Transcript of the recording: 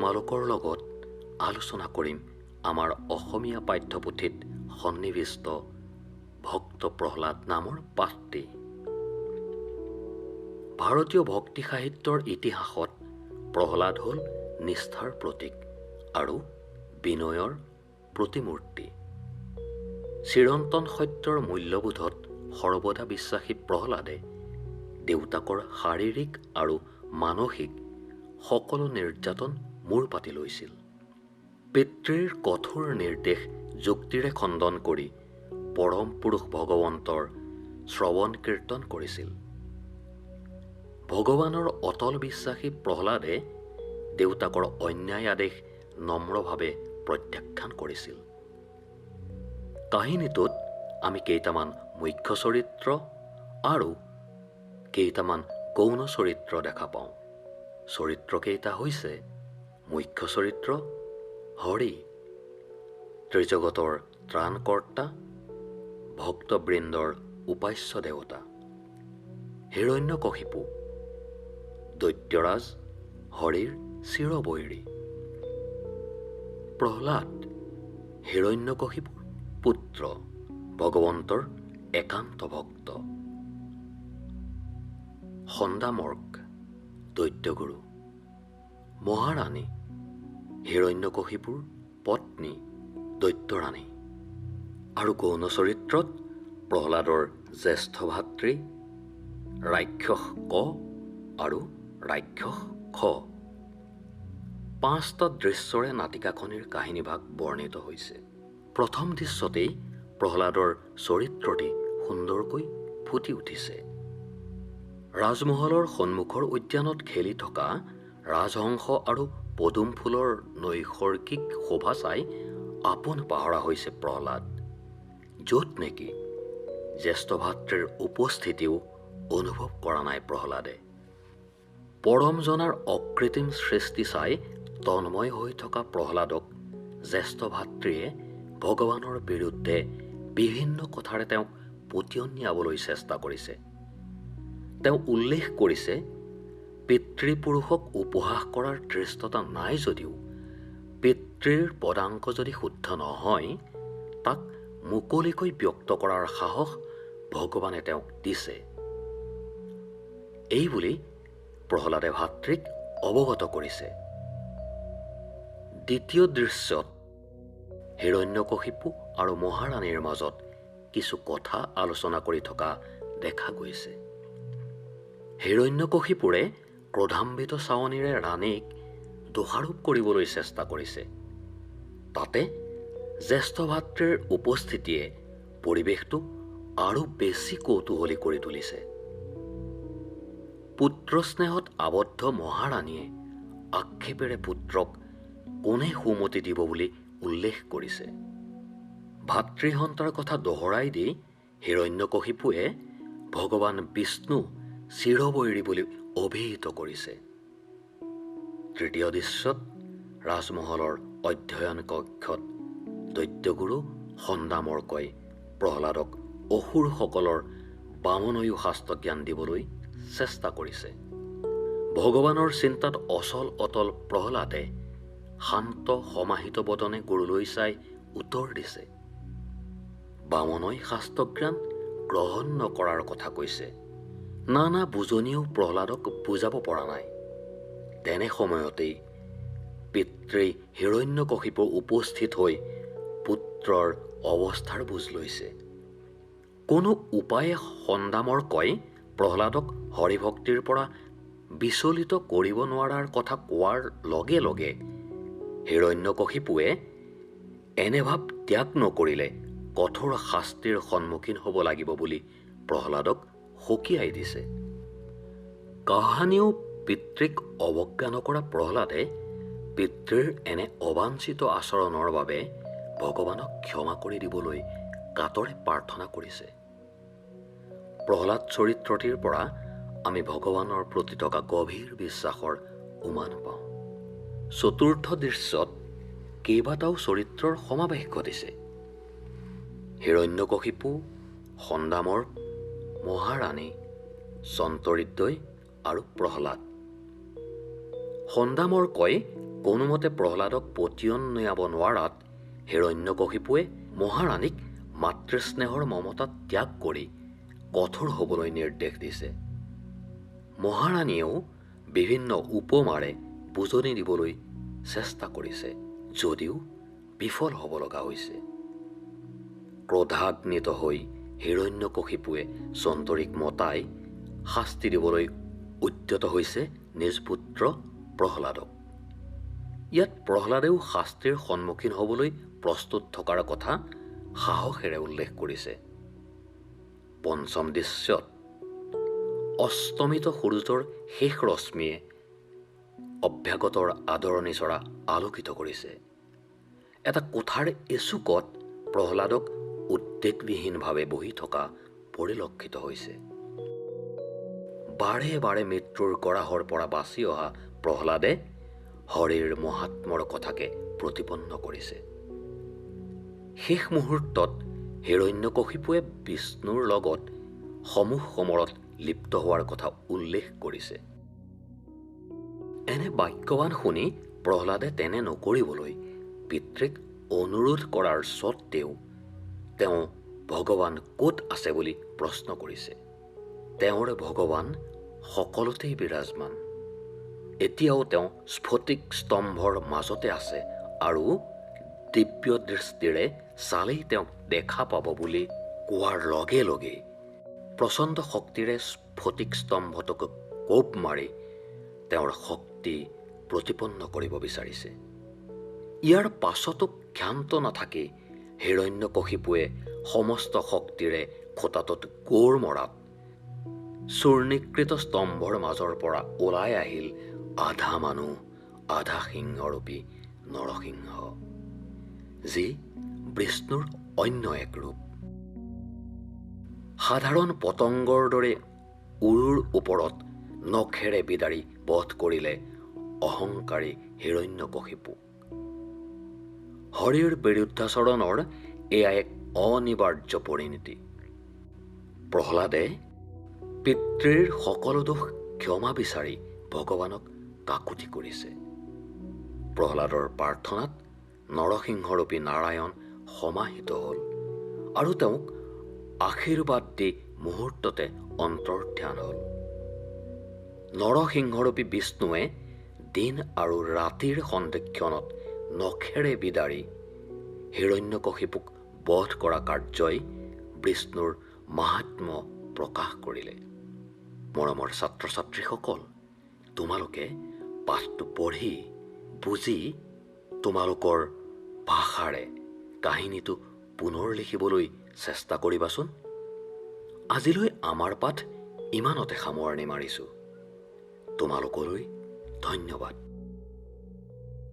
তোমালোকৰ লগত আলোচনা কৰিম আমাৰ অসমীয়া পাঠ্যপুথিত সন্নিৱিষ্ট ভক্ত প্ৰহ্লাদ নামৰ পাঠটি। ভাৰতীয় ভক্তি সাহিত্যৰ ইতিহাসত প্ৰহ্লাদ হ'ল নিষ্ঠাৰ প্ৰতীক আৰু বিনয়ৰ প্ৰতিমূৰ্তি। চিৰন্তন সত্যৰ মূল্যবোধত সৰ্বদা বিশ্বাসী প্ৰহ্লাদে দেউতাকৰ শাৰীৰিক আৰু মানসিক সকলো নিৰ্যাতন মূৰ পাতি লৈছিল। পিতৃৰ কঠোৰ নিৰ্দেশ যুক্তিৰে খণ্ডন কৰি পৰম পুৰুষ ভগৱন্তৰ শ্ৰৱণ কীৰ্তন কৰিছিল। ভগৱানৰ অটল বিশ্বাসী প্ৰহ্লাদে দেউতাকৰ অন্যায় আদেশ নম্ৰভাৱে প্ৰত্যাখ্যান কৰিছিল। কাহিনীটোত আমি কেইটামান মুখ্য চৰিত্ৰ আৰু কেইটামান গৌণ চৰিত্ৰ দেখা পাওঁ। চৰিত্ৰকেইটা হৈছে মুখ্য চৰিত্ৰ হৰি, ত্ৰিজগতৰ ত্ৰাণকৰ্তা, ভক্তবৃন্দৰ উপাস্য দেৱতা; হিৰণ্যকশিপু, দৈত্যৰাজ হৰিৰ চিৰবৈৰী; প্ৰহ্লাদ, হিৰণ্যকশিপুৰ পুত্ৰ, ভগৱন্তৰ একান্ত ভক্ত; সন্দামৰ্ক, দৈত্যগুৰু; মহাৰাণী, হিৰণ্যকশিপুৰ পত্নী, দৈত্যৰাণী; আৰু গৌণ চৰিত্ৰত প্ৰহ্লাদৰ জ্যেষ্ঠ ভাতৃ ৰাক্ষস ক আৰু ৰাক্ষস খ। 5টা দৃশ্যৰে নাটিকাখনিৰ কাহিনীভাগ বৰ্ণিত হৈছে। প্ৰথম দৃশ্যতেই প্ৰহ্লাদৰ চৰিত্ৰটি সুন্দৰকৈ ফুটি উঠিছে। ৰাজমহলৰ সন্মুখৰ উদ্যানত খেলি থকা ৰাজহংস আৰু পদুম ফুলৰ নৈসৰ্গিক শোভা চাই আপোন পাহৰা হৈছে প্ৰহ্লাদ, য'ত নেকি জ্যেষ্ঠ ভাতৃৰ উপস্থিতিও অনুভৱ কৰা নাই প্ৰহ্লাদে। পৰম জনাৰ অকৃত্ৰিম সৃষ্টি চাই তন্ময় হৈ থকা প্ৰহ্লাদক জ্যেষ্ঠ ভাতৃয়ে ভগৱানৰ বিৰুদ্ধে বিভিন্ন কথাৰে তেওঁক পতিয়ন নিয়াবলৈ চেষ্টা কৰিছে। তেওঁ উল্লেখ কৰিছে, পিতৃপুৰুষক উপহাস কৰাৰ ধৃষ্টতা নাই যদিও পিতৃৰ পদাংক যদি শুদ্ধ নহয় তাক মুকলিকৈ ব্যক্ত কৰাৰ সাহস ভগৱানে তেওঁক দিছে। এই বুলি প্ৰহ্লাদে ভাতৃক অৱগত কৰিছে। দ্বিতীয় দৃশ্যত হিৰণ্যকশিপু আৰু মহাৰাণীৰ মাজত কিছু কথা আলোচনা কৰি থকা দেখা গৈছে। হিৰণ্যকশিপুৰে ক্ৰোধান্বিত চাৱনিৰে ৰাণীক দোষাৰোপ কৰিবলৈ চেষ্টা কৰিছে। তাতে জ্যেষ্ঠ ভাতৃৰ উপস্থিতিয়ে পৰিৱেশটো আৰু বেছি কৌতূহলী কৰি তুলিছে। পুত্ৰস্নেহত আবদ্ধ মহাৰাণীয়ে আক্ষেপেৰে পুত্ৰক কোনে সুমতি দিব বুলি উল্লেখ কৰিছে। ভাতৃহন্তাৰ কথা দোহৰাই দি হিৰণ্যকশিপুৱে ভগৱান বিষ্ণু চিৰবৈৰী বুলি অভিহিত কৰিছে। তৃতীয় দৃশ্যত ৰাজমহলৰ অধ্যয়ন কক্ষত দৈত্যগুৰু সন্দামৰ্কই প্ৰহ্লাদক অসুৰসকলৰ বামনয়ো শাস্ত্ৰ জ্ঞান দিবলৈ চেষ্টা কৰিছে। ভগৱানৰ চিন্তাত অচল অটল প্ৰহ্লাদে শান্ত সমাহিত বদনে গুৰুলৈ চাই উত্তৰ দিছে। বামনই শাস্ত্ৰজ্ঞান গ্ৰহণ নকৰাৰ কথা কৈছে। নানা বুজনিয়েও প্ৰহ্লাদক বুজাব পৰা নাই। তেনে সময়তেই পিতৃ হিৰণ্যকশিপু উপস্থিত হৈ পুত্ৰৰ অৱস্থাৰ বুজ লৈছে। কোনো উপায়ে সন্দামৰ্কই প্ৰহ্লাদক হৰিভক্তিৰ পৰা বিচলিত কৰিব নোৱাৰাৰ কথা কোৱাৰ লগে লগে হিৰণ্যকশিপুৱে এনে ভাৱ ত্যাগ নকৰিলে কঠোৰ শাস্তিৰ সন্মুখীন হ'ব লাগিব বুলি প্ৰহ্লাদক সকীয়াই দিছে। কাহানিও পিতৃক অৱজ্ঞা নকৰা প্ৰহ্লাদে পিতৃৰ এনে অবাঞ্ছিত আচৰণৰ বাবে ভগৱানক ক্ষমা কৰি দিবলৈ কাতৰে প্ৰাৰ্থনা কৰিছে। প্ৰহ্লাদ চৰিত্ৰটিৰ পৰা আমি ভগৱানৰ প্ৰতি থকা গভীৰ বিশ্বাসৰ উমান পাওঁ। চতুৰ্থ দৃশ্যত কেইবাটাও চৰিত্ৰৰ সমাৱেশ ঘটিছে। হিৰণ্যকশিপু, সন্দামৰ্ক, মহাৰাণী, সন্তৰিদ্বয় আৰু প্ৰহ্লাদ। সন্দামৰ্কই কোনোমতে প্ৰহ্লাদক পতিয়ন নিয়াব নোৱাৰাত হিৰণ্যকশিপুৱে মহাৰাণীক মাতৃস্নেহৰ মমতা ত্যাগ কৰি কঠোৰ হ'বলৈ নিৰ্দেশ দিছে। মহাৰাণীয়েও বিভিন্ন উপমাৰে বুজনি দিবলৈ চেষ্টা কৰিছে, যদিও বিফল হ'ব লগা হৈছে। ক্ৰোধাগ্নিত হৈ হিৰণ্যকশিপুৱে চন্তৰীক মতাই শাস্তি দিবলৈ উদ্যত হৈছে নিজ পুত্ৰ প্ৰহ্লাদক। ইয়াত প্ৰহ্লাদেও শাস্তিৰ সন্মুখীন হ'বলৈ প্ৰস্তুত থকাৰ কথা সাহসেৰে উল্লেখ কৰিছে। পঞ্চম দৃশ্যত অস্তমিত সূৰ্যৰ শেষ ৰশ্মিয়ে অভ্যাগতৰ আদৰণি চৰা আলোকিত কৰিছে। এটা কোঠাৰ এচুকত প্ৰহ্লাদক উদ্বেগবিহীনভাৱে বহি থকা পৰিলক্ষিত হৈছে। বাৰে বাৰে মৃত্যুৰ গৰাহৰ পৰা বাচি অহা প্ৰহ্লাদে হৰিৰ মহাত্মৰ কথাকে প্ৰতিপন্ন কৰিছে। শেষ মুহূৰ্তত হিৰণ্যকশিপুৱে বিষ্ণুৰ লগত সমূহ সমৰত লিপ্ত হোৱাৰ কথা উল্লেখ কৰিছে। এনে বাক্যবান শুনি প্ৰহ্লাদে তেনে নকৰিবলৈ পিতৃক অনুৰোধ কৰাৰ স্বত্তেও তেওঁ ভগৱান ক'ত আছে বুলি প্ৰশ্ন কৰিছে। তেওঁৰ ভগৱান সকলোতেই বিৰাজমান। এতিয়াও তেওঁ স্ফটিক স্তম্ভৰ মাজতে আছে আৰু দিব্য দৃষ্টিৰে চালেই তেওঁক দেখা পাব বুলি কোৱাৰ লগে লগে প্ৰচণ্ড শক্তিৰে স্ফটিক স্তম্ভটোক কোব মাৰি তেওঁৰ শক্তি প্ৰতিপন্ন কৰিব বিচাৰিছে। ইয়াৰ পাছতো ক্ষান্ত নাথাকি হিৰণ্যকশিপুৱে সমস্ত শক্তিৰে খুটাটোত কোৰ মৰাত চূৰ্ণীকৃত স্তম্ভৰ মাজৰ পৰা ওলাই আহিল আধা মানুহ আধা সিংহৰূপী নৰসিংহ, যি বিষ্ণুৰ অন্য এক ৰূপ। সাধাৰণ পতংগৰ দৰে উৰুৰ ওপৰত নখেৰে বিদাৰি বধ কৰিলে অহংকাৰী হিৰণ্যকশিপুক। হৰিৰ বিৰুদ্ধাচৰণৰ এয়া এক অনিবাৰ্য পৰিণতি। প্ৰহ্লাদে পিতৃৰ সকলো দোষ ক্ষমা বিচাৰি ভগৱানক কাকুতি কৰিছে। প্ৰহ্লাদৰ প্ৰাৰ্থনাত নৰসিংহৰূপী নাৰায়ণ সমাহিত হ'ল আৰু তেওঁক আশীৰ্বাদ দি মুহূৰ্ততে অন্তৰ্ধান হ'ল। নৰসিংহৰূপী বিষ্ণুৱে দিন আৰু ৰাতিৰ সন্ধিক্ষণত নখেৰে বিদাৰি হিৰণ্যকশিপুক বধ কৰা কাৰ্যই বিষ্ণুৰ মাহাত্ম্য প্ৰকাশ কৰিলে। মৰমৰ ছাত্ৰ ছাত্ৰীসকল, তোমালোকে পাঠটো পঢ়ি বুজি তোমালোকৰ ভাষাৰে কাহিনীটো পুনৰ লিখিবলৈ চেষ্টা কৰিবাচোন। আজিলৈ আমাৰ পাঠ ইমানতে সামৰণি মাৰিছোঁ। তোমালোকলৈ ধন্যবাদ।